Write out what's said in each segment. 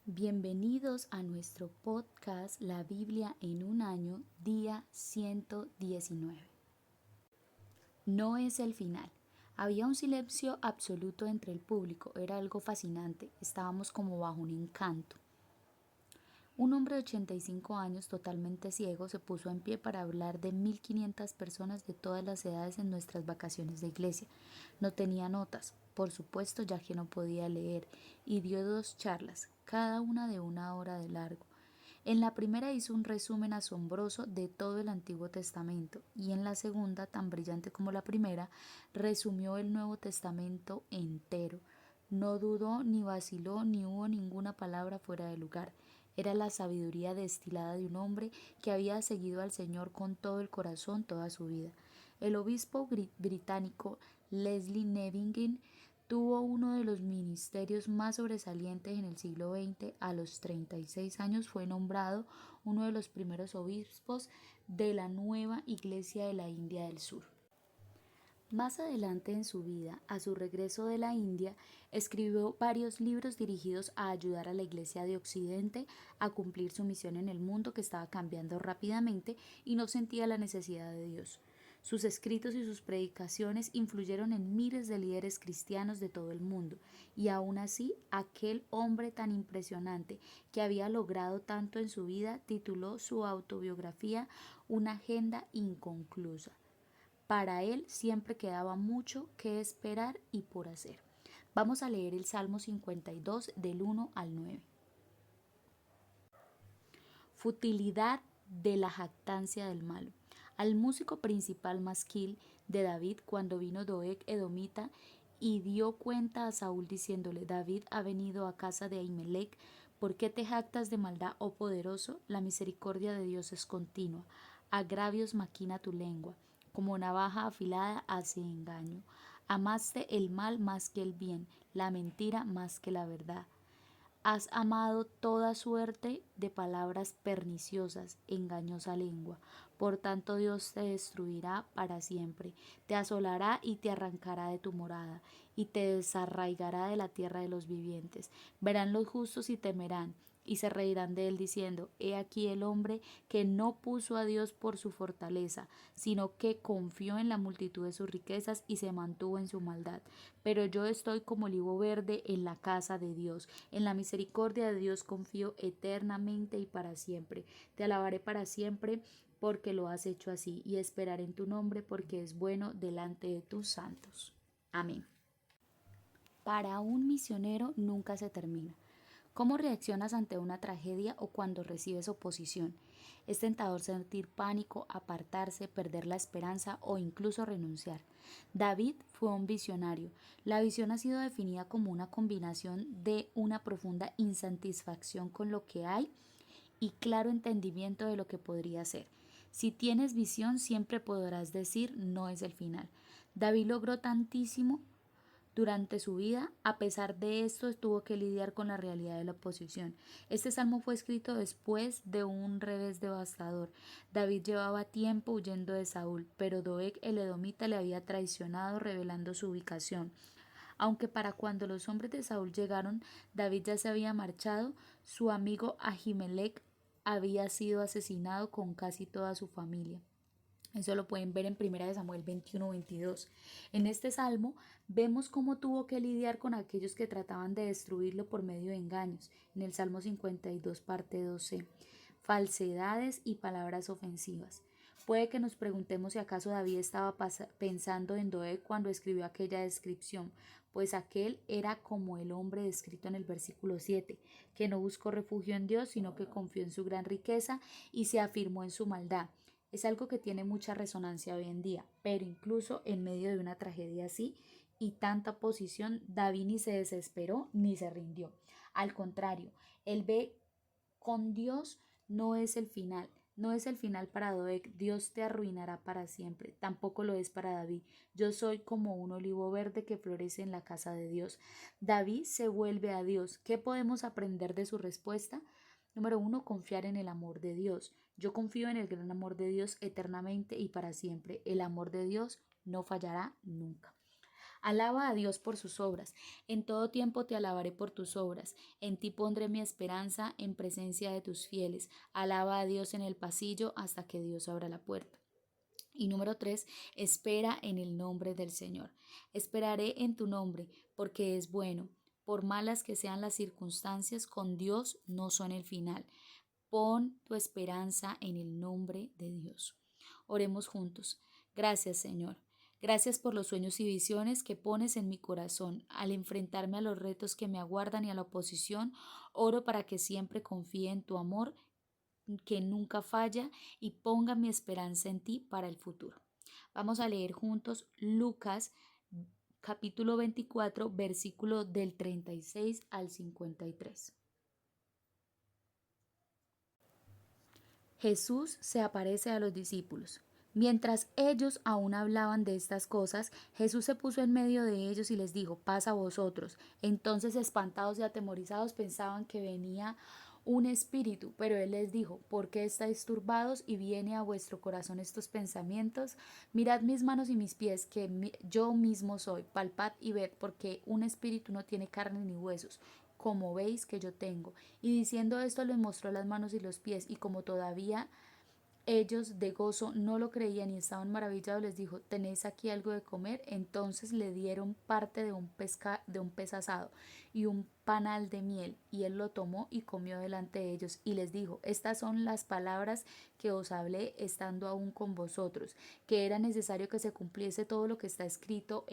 Bienvenidos a nuestro podcast La Biblia en un año, día 119. No es el final. Había un silencio absoluto entre el público, era algo fascinante, estábamos como bajo un encanto. Un hombre de 85 años, totalmente ciego, se puso en pie para hablar de 1500 personas de todas las edades en nuestras vacaciones de iglesia. No tenía notas, por supuesto, ya que no podía leer, y dio 2 charlas, cada una de 1 hora de largo. En la primera hizo un resumen asombroso de todo el Antiguo Testamento y en la segunda, tan brillante como la primera, resumió el Nuevo Testamento entero. No dudó ni vaciló ni hubo ninguna palabra fuera de lugar. Era la sabiduría destilada de un hombre que había seguido al Señor con todo el corazón toda su vida. El obispo británico Leslie Nevingen tuvo uno de los ministerios más sobresalientes en el siglo XX. A los 36 años fue nombrado uno de los primeros obispos de la nueva Iglesia de la India del Sur. Más adelante en su vida, a su regreso de la India, escribió varios libros dirigidos a ayudar a la Iglesia de Occidente a cumplir su misión en el mundo que estaba cambiando rápidamente y no sentía la necesidad de Dios. Sus escritos y sus predicaciones influyeron en miles de líderes cristianos de todo el mundo, y aún así, aquel hombre tan impresionante que había logrado tanto en su vida tituló su autobiografía Una agenda inconclusa. Para él siempre quedaba mucho que esperar y por hacer. Vamos a leer el Salmo 52 del 1 al 9. Futilidad de la jactancia del malo. Al músico principal masquil de David, cuando vino Doeg edomita y dio cuenta a Saúl diciéndole: David ha venido a casa de Ahimelech. ¿Por qué te jactas de maldad, oh poderoso? La misericordia de Dios es continua. Agravios maquina tu lengua, como navaja afilada hace engaño. Amaste el mal más que el bien, la mentira más que la verdad. Has amado toda suerte de palabras perniciosas, engañosa lengua. Por tanto Dios te destruirá para siempre, te asolará y te arrancará de tu morada, y te desarraigará de la tierra de los vivientes. Verán los justos y temerán, y se reirán de él diciendo: He aquí el hombre que no puso a Dios por su fortaleza, sino que confió en la multitud de sus riquezas y se mantuvo en su maldad. Pero yo estoy como olivo verde en la casa de Dios. En la misericordia de Dios confío eternamente y para siempre. Te alabaré para siempre porque lo has hecho así, y esperaré en tu nombre porque es bueno delante de tus santos. Amén. Para un misionero nunca se termina. ¿Cómo reaccionas ante una tragedia o cuando recibes oposición? Es tentador sentir pánico, apartarse, perder la esperanza o incluso renunciar. David fue un visionario. La visión ha sido definida como una combinación de una profunda insatisfacción con lo que hay y claro entendimiento de lo que podría ser. Si tienes visión, siempre podrás decir: no es el final. David logró tantísimo durante su vida. A pesar de esto, tuvo que lidiar con la realidad de la oposición. Este salmo fue escrito después de un revés devastador. David llevaba tiempo huyendo de Saúl, pero Doeg el edomita le había traicionado, revelando su ubicación. Aunque para cuando los hombres de Saúl llegaron, David ya se había marchado, su amigo Ahimelech había sido asesinado con casi toda su familia. Eso lo pueden ver en 1 Samuel 21-22. En este salmo vemos cómo tuvo que lidiar con aquellos que trataban de destruirlo por medio de engaños. En el Salmo 52, parte 12. Falsedades y palabras ofensivas. Puede que nos preguntemos si acaso David estaba pensando en Doeg cuando escribió aquella descripción, pues aquel era como el hombre descrito en el versículo 7, que no buscó refugio en Dios, sino que confió en su gran riqueza y se afirmó en su maldad. Es algo que tiene mucha resonancia hoy en día, pero incluso en medio de una tragedia así y tanta oposición, David ni se desesperó ni se rindió. Al contrario, él ve con Dios no es el final. No es el final para Doeg, Dios te arruinará para siempre, tampoco lo es para David. Yo soy como un olivo verde que florece en la casa de Dios. David se vuelve a Dios. ¿Qué podemos aprender de su respuesta? Número 1, confiar en el amor de Dios. Yo confío en el gran amor de Dios eternamente y para siempre. El amor de Dios no fallará nunca. Alaba a Dios por sus obras. En todo tiempo te alabaré por tus obras. En ti pondré mi esperanza en presencia de tus fieles. Alaba a Dios en el pasillo hasta que Dios abra la puerta. Y número 3, espera en el nombre del Señor. Esperaré en tu nombre, porque es bueno. Por malas que sean las circunstancias, con Dios no son el final. Pon tu esperanza en el nombre de Dios. Oremos juntos. Gracias, Señor. Gracias por los sueños y visiones que pones en mi corazón. Al enfrentarme a los retos que me aguardan y a la oposición, oro para que siempre confíe en tu amor, que nunca falla, y ponga mi esperanza en ti para el futuro. Vamos a leer juntos Lucas capítulo 24, versículo del 36 al 53. Jesús se aparece a los discípulos. Mientras ellos aún hablaban de estas cosas, Jesús se puso en medio de ellos y les dijo: paz a vosotros. Entonces, espantados y atemorizados, pensaban que venía un espíritu, pero él les dijo: ¿por qué estáis turbados y viene a vuestro corazón estos pensamientos? Mirad mis manos y mis pies, que yo mismo soy. Palpad y ved, porque un espíritu no tiene carne ni huesos, como veis que yo tengo. Y diciendo esto les mostró las manos y los pies, y como todavía ellos de gozo no lo creían y estaban maravillados, les dijo: ¿tenéis aquí algo de comer? Entonces le dieron parte de un pez asado y un panal de miel, y él lo tomó y comió delante de ellos, y les dijo: estas son las palabras que os hablé estando aún con vosotros, que era necesario que se cumpliese todo lo que está escrito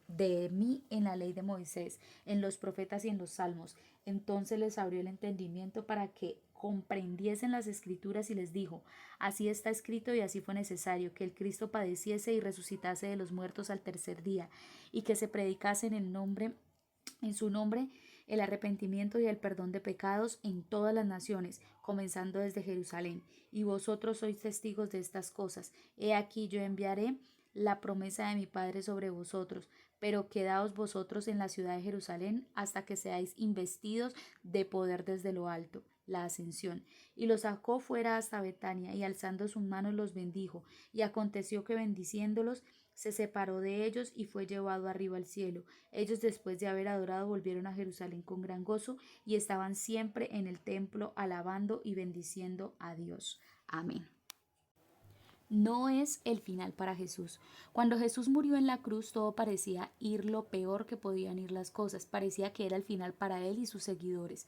de mí en la ley de Moisés, en los profetas y en los salmos. Entonces les abrió el entendimiento para que comprendiesen las escrituras, y les dijo: así está escrito y así fue necesario, que el Cristo padeciese y resucitase de los muertos al tercer día, y que se predicase en su nombre, el arrepentimiento y el perdón de pecados en todas las naciones, comenzando desde Jerusalén. Y vosotros sois testigos de estas cosas. He aquí yo enviaré la promesa de mi Padre sobre vosotros, pero quedaos vosotros en la ciudad de Jerusalén hasta que seáis investidos de poder desde lo alto, la ascensión. Y los sacó fuera hasta Betania, y alzando sus manos los bendijo. Y aconteció que, bendiciéndolos, se separó de ellos y fue llevado arriba al cielo. Ellos, después de haber adorado, volvieron a Jerusalén con gran gozo, y estaban siempre en el templo alabando y bendiciendo a Dios. Amén. No es el final para Jesús. Cuando Jesús murió en la cruz, todo parecía ir lo peor que podían ir las cosas. Parecía que era el final para él y sus seguidores,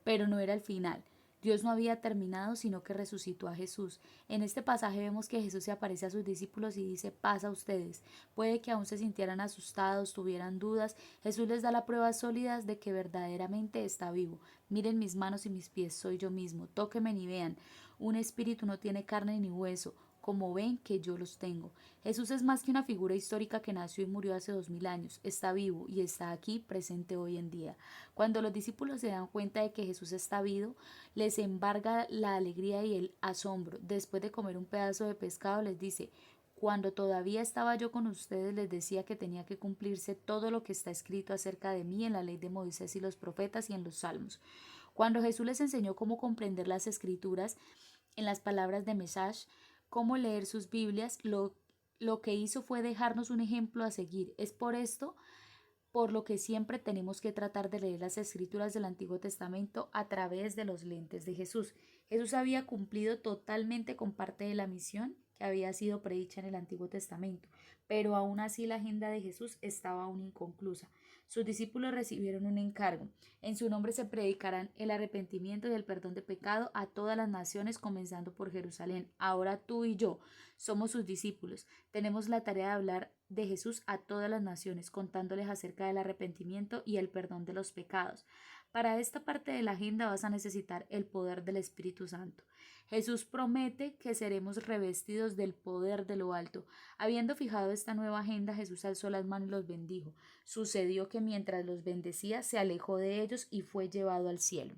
pero no era el final. Dios no había terminado, sino que resucitó a Jesús. En este pasaje vemos que Jesús se aparece a sus discípulos y dice: paz a ustedes. Puede que aún se sintieran asustados, tuvieran dudas. Jesús les da las pruebas sólidas de que verdaderamente está vivo. Miren mis manos y mis pies, soy yo mismo. Tóquenme y vean. Un espíritu no tiene carne ni hueso, como ven que yo los tengo. Jesús es más que una figura histórica que nació y murió hace 2000 años. Está vivo y está aquí presente hoy en día. Cuando los discípulos se dan cuenta de que Jesús está vivo, les embarga la alegría y el asombro. Después de comer un pedazo de pescado, les dice: cuando todavía estaba yo con ustedes, les decía que tenía que cumplirse todo lo que está escrito acerca de mí en la ley de Moisés y los profetas y en los salmos. Cuando Jesús les enseñó cómo comprender las escrituras, en las palabras de Mesach, cómo leer sus Biblias, lo que hizo fue dejarnos un ejemplo a seguir. Es por esto por lo que siempre tenemos que tratar de leer las escrituras del Antiguo Testamento a través de los lentes de Jesús. Jesús había cumplido totalmente con parte de la misión que había sido predicha en el Antiguo Testamento, pero aún así la agenda de Jesús estaba aún inconclusa. Sus discípulos recibieron un encargo: en su nombre se predicarán el arrepentimiento y el perdón de pecado a todas las naciones, comenzando por Jerusalén. Ahora tú y yo somos sus discípulos. Tenemos la tarea de hablar de Jesús a todas las naciones, contándoles acerca del arrepentimiento y el perdón de los pecados. Para esta parte de la agenda vas a necesitar el poder del Espíritu Santo. Jesús promete que seremos revestidos del poder de lo alto. Habiendo fijado esta nueva agenda, Jesús alzó las manos y los bendijo. Sucedió que mientras los bendecía, se alejó de ellos y fue llevado al cielo.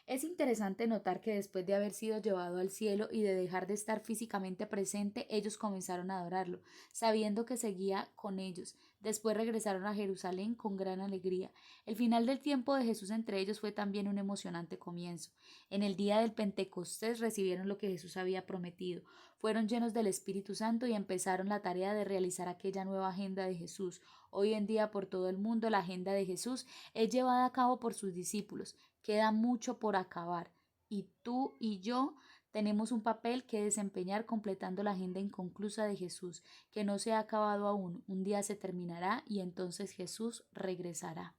Es interesante notar que después de haber sido llevado al cielo y de dejar de estar físicamente presente, ellos comenzaron a adorarlo, sabiendo que seguía con ellos. Después regresaron a Jerusalén con gran alegría. El final del tiempo de Jesús entre ellos fue también un emocionante comienzo. En el día del Pentecostés recibieron lo que Jesús había prometido. Fueron llenos del Espíritu Santo y empezaron la tarea de realizar aquella nueva agenda de Jesús. Hoy en día por todo el mundo la agenda de Jesús es llevada a cabo por sus discípulos. Queda mucho por acabar. Y tú y yo tenemos un papel que desempeñar completando la agenda inconclusa de Jesús, que no se ha acabado aún. Un día se terminará y entonces Jesús regresará.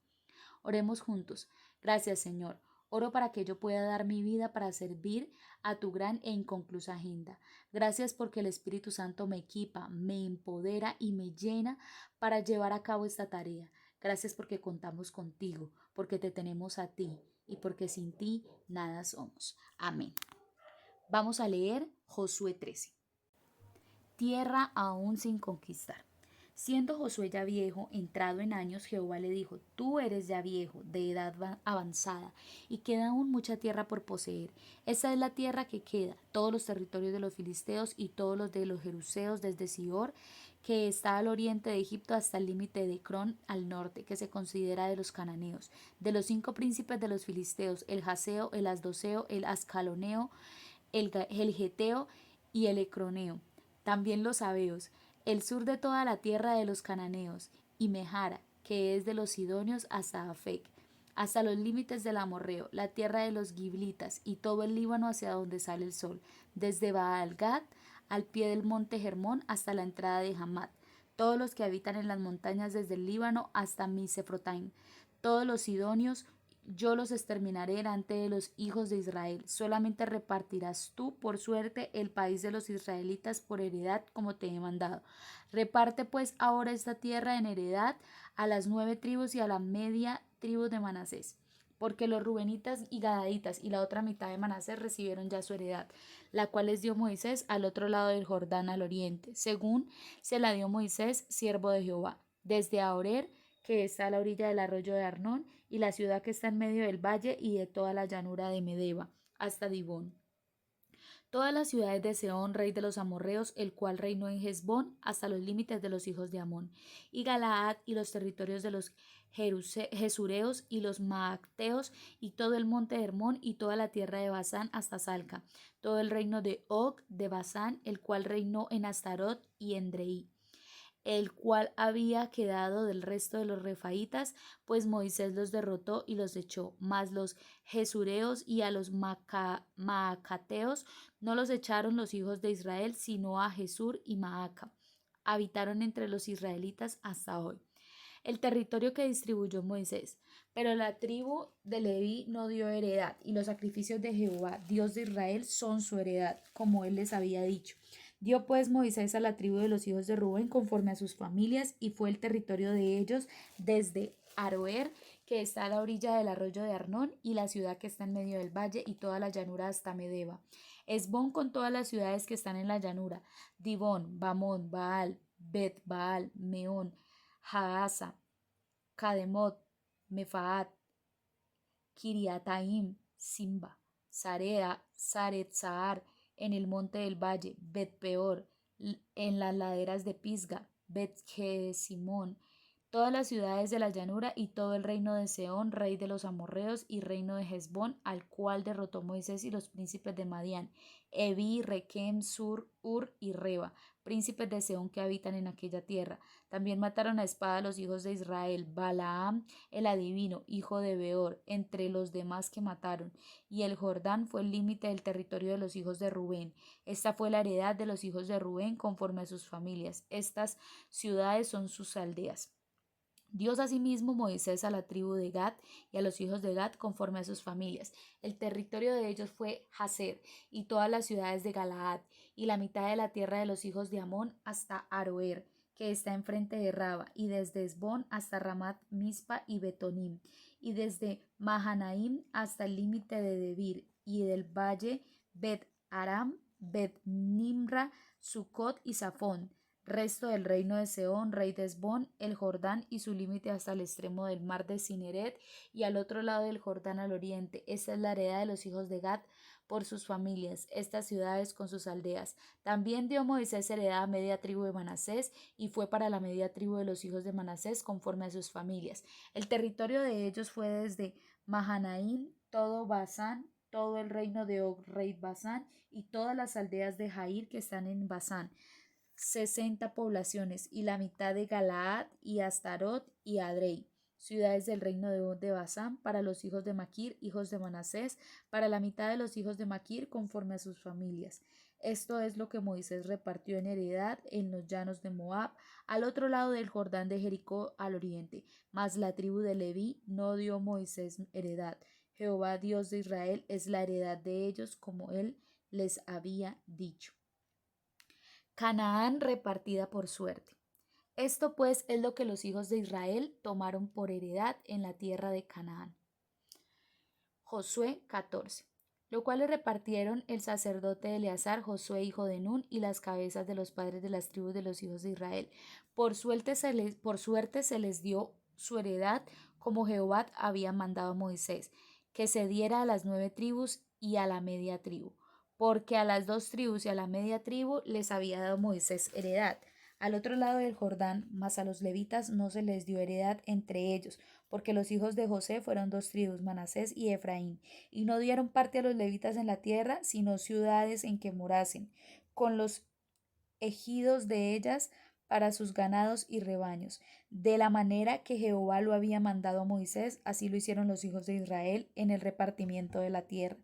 Oremos juntos. Gracias, Señor. Oro para que yo pueda dar mi vida para servir a tu gran e inconclusa agenda. Gracias porque el Espíritu Santo me equipa, me empodera y me llena para llevar a cabo esta tarea. Gracias porque contamos contigo, porque te tenemos a ti y porque sin ti nada somos. Amén. Vamos a leer Josué 13. Tierra aún sin conquistar. Siendo Josué ya viejo, entrado en años, Jehová le dijo: Tú eres ya viejo, de edad avanzada, y queda aún mucha tierra por poseer. Esta es la tierra que queda, todos los territorios de los filisteos y todos los de los jeruseos, desde Sior, que está al oriente de Egipto, hasta el límite de Ecrón al norte, que se considera de los cananeos. De los 5 príncipes de los filisteos, el Jaseo, el Asdoseo, el Ascaloneo, el Geteo y el Ecroneo. También los Sabeos, el sur de toda la tierra de los cananeos, y Mejara, que es de los sidonios, hasta Afec, hasta los límites del amorreo, la tierra de los giblitas, y todo el Líbano hacia donde sale el sol, desde Baal-Gad al pie del monte Hermón hasta la entrada de Hamat, todos los que habitan en las montañas desde el Líbano hasta Misefrotaim, todos los sidonios. Yo los exterminaré delante de los hijos de Israel. Solamente repartirás tú por suerte el país de los israelitas por heredad, como te he mandado. Reparte pues ahora esta tierra en heredad a las 9 tribus y a la media tribu de Manasés, porque los rubenitas y gadaditas y la otra mitad de Manasés recibieron ya su heredad, la cual les dio Moisés al otro lado del Jordán al oriente, según se la dio Moisés, siervo de Jehová, desde Aroer, que está a la orilla del arroyo de Arnón, y la ciudad que está en medio del valle y de toda la llanura de Medeba, hasta Dibón. Todas las ciudades de Sehón, rey de los amorreos, el cual reinó en Hesbón, hasta los límites de los hijos de Amón, y Galaad, y los territorios de los Jesureos y los Maacteos, y todo el monte de Hermón, y toda la tierra de Basán hasta Salca, todo el reino de Og de Basán, el cual reinó en Astarot y en Dreí, el cual había quedado del resto de los refaítas, pues Moisés los derrotó y los echó, mas los jesureos y a los maacateos no los echaron los hijos de Israel, sino a Jesur y Maaca. Habitaron entre los israelitas hasta hoy. El territorio que distribuyó Moisés. Pero la tribu de Leví no dio heredad, y los sacrificios de Jehová, Dios de Israel, son su heredad, como él les había dicho. Dio pues Moisés a la tribu de los hijos de Rubén conforme a sus familias, y fue el territorio de ellos desde Aroer, que está a la orilla del arroyo de Arnón, y la ciudad que está en medio del valle, y toda la llanura hasta Medeba. Esbón con todas las ciudades que están en la llanura, Dibón, Bamón, Baal, Bet Baal, Meón, Jaasa, Cademot, Mefaat, Kiriataim, Simba, Sarea, Saret-Sahar, en el monte del valle, Bet-peor, en las laderas de Pisga, Bet-Gesimón, todas las ciudades de la llanura y todo el reino de Sehón, rey de los amorreos, y reino de Hesbón, al cual derrotó Moisés y los príncipes de Madián, Evi, Requem, Sur, Ur y Reba, príncipes de Sehón que habitan en aquella tierra. También mataron a espada a los hijos de Israel, Balaam el adivino, hijo de Beor, entre los demás que mataron, y el Jordán fue el límite del territorio de los hijos de Rubén. Esta fue la heredad de los hijos de Rubén conforme a sus familias. Estas ciudades son sus aldeas. Dios asimismo Moisés a la tribu de Gad y a los hijos de Gad conforme a sus familias. El territorio de ellos fue Jazer y todas las ciudades de Galaad, y la mitad de la tierra de los hijos de Amón hasta Aroer, que está enfrente de Raba, y desde Esbón hasta Ramat Mispa y Betonim, y desde Mahanaim hasta el límite de Debir, y del valle Bet Aram, Bet Nimra, Sucot y Safón, resto del reino de Sehón, rey de Hesbón, el Jordán y su límite hasta el extremo del mar de Cineret y al otro lado del Jordán al oriente. Esta es la heredad de los hijos de Gad por sus familias, estas ciudades con sus aldeas. También dio Moisés heredad a media tribu de Manasés y fue para la media tribu de los hijos de Manasés conforme a sus familias. El territorio de ellos fue desde Mahanaim, todo Basán, todo el reino de Og, rey Basán, y todas las aldeas de Jair que están en Basán, 60 poblaciones, y la mitad de Galaad y Astarot y Adrei, ciudades del reino de Og de Basán, para los hijos de Maquir, hijos de Manasés, para la mitad de los hijos de Maquir conforme a sus familias. Esto es lo que Moisés repartió en heredad en los llanos de Moab, al otro lado del Jordán de Jericó al oriente. Mas la tribu de Leví no dio Moisés heredad. Jehová Dios de Israel es la heredad de ellos, como él les había dicho. Canaán repartida por suerte. Esto pues es lo que los hijos de Israel tomaron por heredad en la tierra de Canaán. Josué 14. Lo cual le repartieron el sacerdote Eleazar, Josué hijo de Nun, y las cabezas de los padres de las tribus de los hijos de Israel. Por suerte se les dio su heredad, como Jehová había mandado a Moisés, que se diera a las 9 tribus y a la media tribu, porque a las 2 tribus y a la media tribu les había dado Moisés heredad. Al otro lado del Jordán, mas a los levitas no se les dio heredad entre ellos, porque los hijos de José fueron 2 tribus, Manasés y Efraín, y no dieron parte a los levitas en la tierra, sino ciudades en que morasen, con los ejidos de ellas para sus ganados y rebaños. De la manera que Jehová lo había mandado a Moisés, así lo hicieron los hijos de Israel en el repartimiento de la tierra.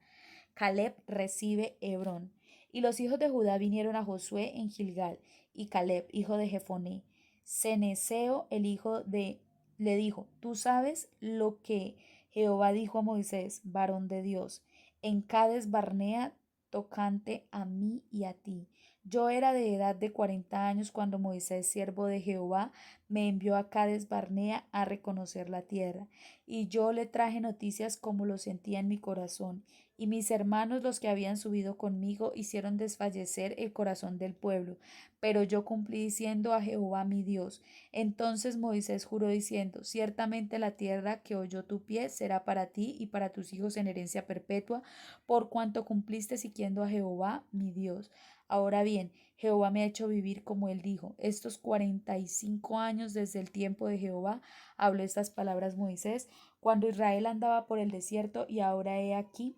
Caleb recibe Hebrón. Y los hijos de Judá vinieron a Josué en Gilgal, y Caleb, hijo de Jefoné, Ceneseo, el hijo de, le dijo: Tú sabes lo que Jehová dijo a Moisés, varón de Dios, en Cades Barnea, tocante a mí y a ti. Yo era de edad de 40 años cuando Moisés, siervo de Jehová, me envió a Cades Barnea a reconocer la tierra, y yo le traje noticias como lo sentía en mi corazón, y mis hermanos, los que habían subido conmigo, hicieron desfallecer el corazón del pueblo, pero yo cumplí diciendo a Jehová mi Dios. Entonces Moisés juró diciendo: Ciertamente la tierra que oyó tu pie será para ti y para tus hijos en herencia perpetua, por cuanto cumpliste siguiendo a Jehová mi Dios. Ahora bien, Jehová me ha hecho vivir como él dijo. Estos 45 años desde el tiempo de Jehová habló estas palabras Moisés, cuando Israel andaba por el desierto, y ahora he aquí,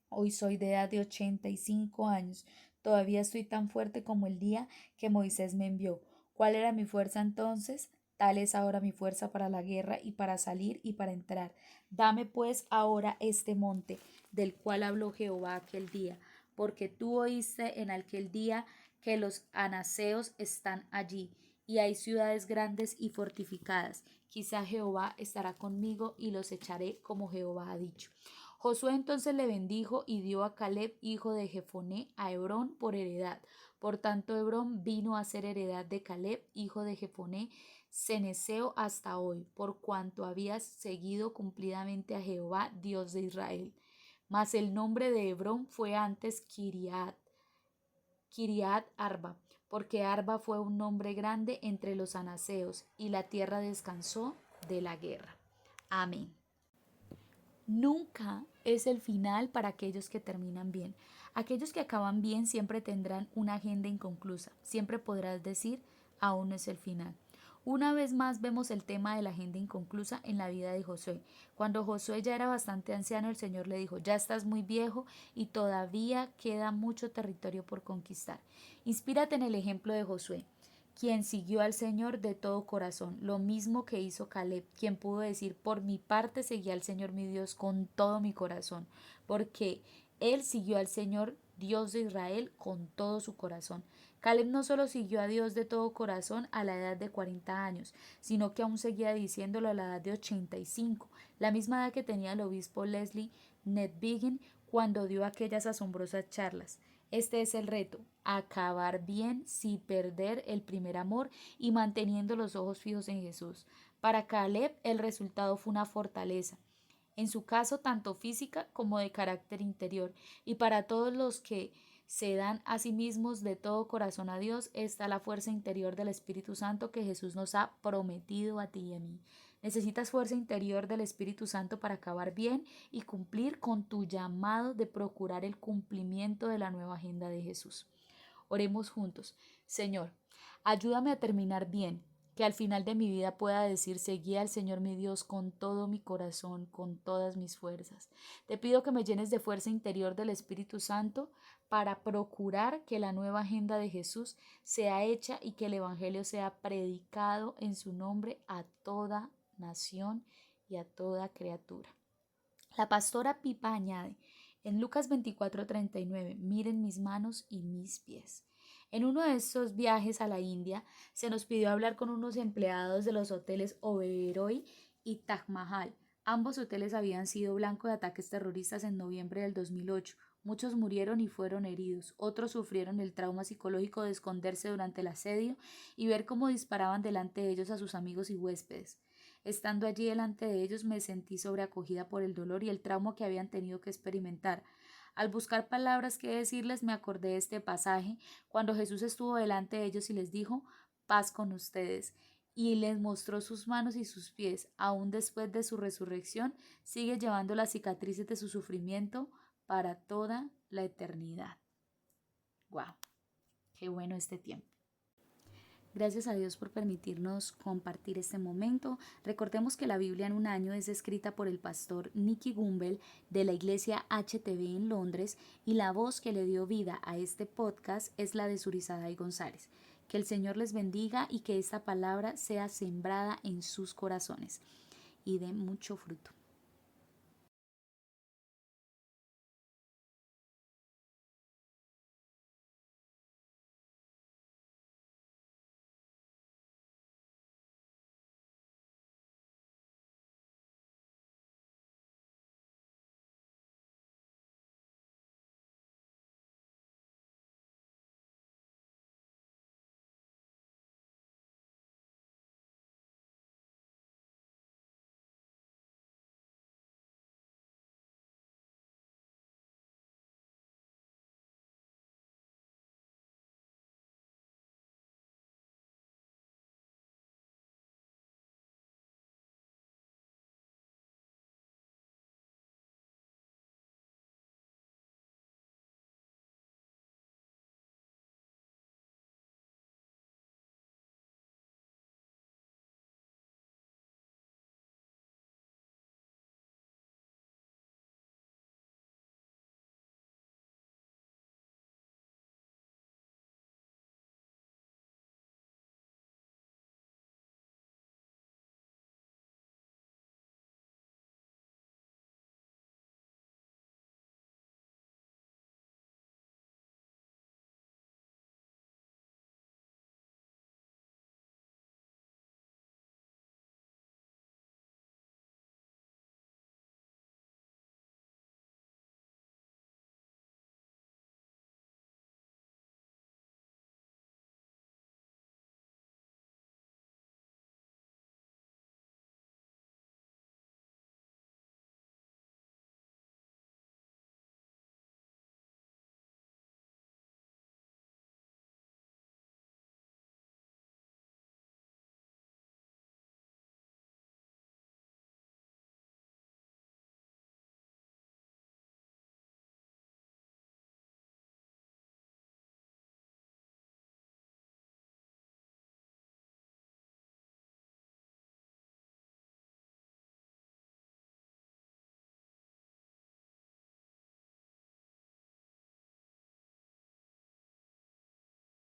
hoy soy de edad de 85 años. Todavía estoy tan fuerte como el día que Moisés me envió. ¿Cuál era mi fuerza entonces? Tal es ahora mi fuerza para la guerra y para salir y para entrar. Dame pues ahora este monte, del cual habló Jehová aquel día, porque tú oíste en aquel día que los anaseos están allí, y hay ciudades grandes y fortificadas. Quizá Jehová estará conmigo y los echaré como Jehová ha dicho. Josué entonces le bendijo y dio a Caleb, hijo de Jefoné, a Hebrón por heredad. Por tanto, Hebrón vino a ser heredad de Caleb, hijo de Jefoné, ceneseo, hasta hoy, por cuanto había seguido cumplidamente a Jehová, Dios de Israel. Mas el nombre de Hebrón fue antes Kiriat Arba, porque Arba fue un nombre grande entre los anaseos, y la tierra descansó de la guerra. Amén. Nunca es el final para aquellos que terminan bien. Aquellos que acaban bien siempre tendrán una agenda inconclusa. Siempre podrás decir: aún no es el final. Una vez más vemos el tema de la agenda inconclusa en la vida de Josué. Cuando Josué ya era bastante anciano, el Señor le dijo: ya estás muy viejo y todavía queda mucho territorio por conquistar. Inspírate en el ejemplo de Josué, quien siguió al Señor de todo corazón, lo mismo que hizo Caleb, quien pudo decir: por mi parte seguí al Señor mi Dios con todo mi corazón, porque él siguió al Señor Dios de Israel con todo su corazón. Caleb no solo siguió a Dios de todo corazón a la edad de 40 años, sino que aún seguía diciéndolo a la edad de 85, la misma edad que tenía el obispo Leslie Newbigin cuando dio aquellas asombrosas charlas. Este es el reto: acabar bien sin perder el primer amor y manteniendo los ojos fijos en Jesús. Para Caleb el resultado fue una fortaleza, en su caso tanto física como de carácter interior, y para todos los que se dan a sí mismos de todo corazón a Dios, está la fuerza interior del Espíritu Santo que Jesús nos ha prometido a ti y a mí. Necesitas fuerza interior del Espíritu Santo para acabar bien y cumplir con tu llamado de procurar el cumplimiento de la nueva agenda de Jesús. Oremos juntos. Señor, ayúdame a terminar bien, que al final de mi vida pueda decir: seguí al Señor mi Dios con todo mi corazón, con todas mis fuerzas. Te pido que me llenes de fuerza interior del Espíritu Santo para procurar que la nueva agenda de Jesús sea hecha y que el Evangelio sea predicado en su nombre a toda nación y a toda criatura. La pastora Pipa añade en Lucas 24:39, miren mis manos y mis pies. En uno de estos viajes a la India se nos pidió hablar con unos empleados de los hoteles Oberoi y Taj Mahal. Ambos hoteles habían sido blanco de ataques terroristas en noviembre del 2008. Muchos murieron y fueron heridos. Otros sufrieron el trauma psicológico de esconderse durante el asedio y ver cómo disparaban delante de ellos a sus amigos y huéspedes. Estando allí delante de ellos me sentí sobreacogida por el dolor y el trauma que habían tenido que experimentar. Al buscar palabras que decirles me acordé de este pasaje cuando Jesús estuvo delante de ellos y les dijo: paz con ustedes. Y les mostró sus manos y sus pies. Aún después de su resurrección, sigue llevando las cicatrices de su sufrimiento para toda la eternidad. ¡Wow! ¡Qué bueno este tiempo! Gracias a Dios por permitirnos compartir este momento. Recordemos que la Biblia en un año es escrita por el pastor Nicky Gumbel de la iglesia HTV en Londres y la voz que le dio vida a este podcast es la de Surizaday González. Que el Señor les bendiga y que esta palabra sea sembrada en sus corazones y dé mucho fruto.